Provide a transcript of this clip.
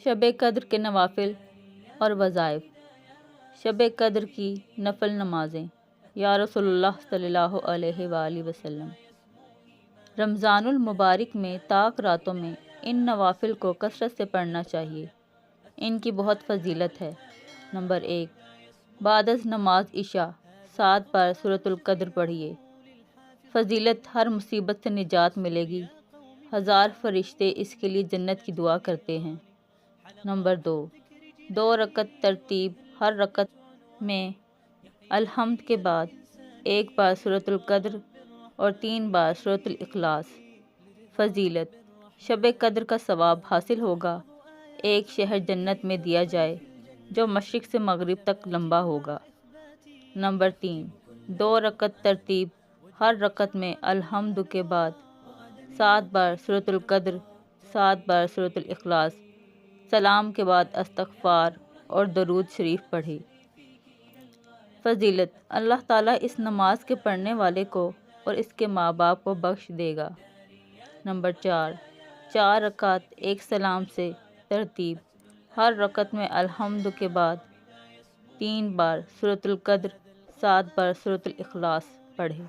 شب قدر کے نوافل اور وظائف۔ شب قدر کی نفل نمازیں۔ یا رسول اللہ صلی اللہ علیہ وآلہ وسلم۔ رمضان المبارک میں طاق راتوں میں ان نوافل کو کثرت سے پڑھنا چاہیے، ان کی بہت فضیلت ہے۔ نمبر 1، بعد از نماز عشاء 7 بار سورۃ القدر پڑھیے۔ فضیلت: ہر مصیبت سے نجات ملے گی، 1000 فرشتے اس کے لیے جنت کی دعا کرتے ہیں۔ نمبر 2 رکعت ترتیب، ہر رکعت میں الحمد کے بعد 1 بار سورۃ القدر اور 3 بار سورۃ الاخلاص۔ فضیلت: شب قدر کا ثواب حاصل ہوگا، ایک شہر جنت میں دیا جائے جو مشرق سے مغرب تک لمبا ہوگا۔ نمبر 3 رکعت ترتیب، ہر رکعت میں الحمد کے بعد 7 بار سورۃ القدر، 7 بار سورۃ الاخلاص، سلام کے بعد استغفار اور درود شریف پڑھے۔ فضیلت: اللہ تعالیٰ اس نماز کے پڑھنے والے کو اور اس کے ماں باپ کو بخش دے گا۔ نمبر 4 رکعت ایک سلام سے ترتیب، ہر رکعت میں الحمد کے بعد 3 بار سورۃ القدر، 7 بار سورۃ الاخلاص پڑھے۔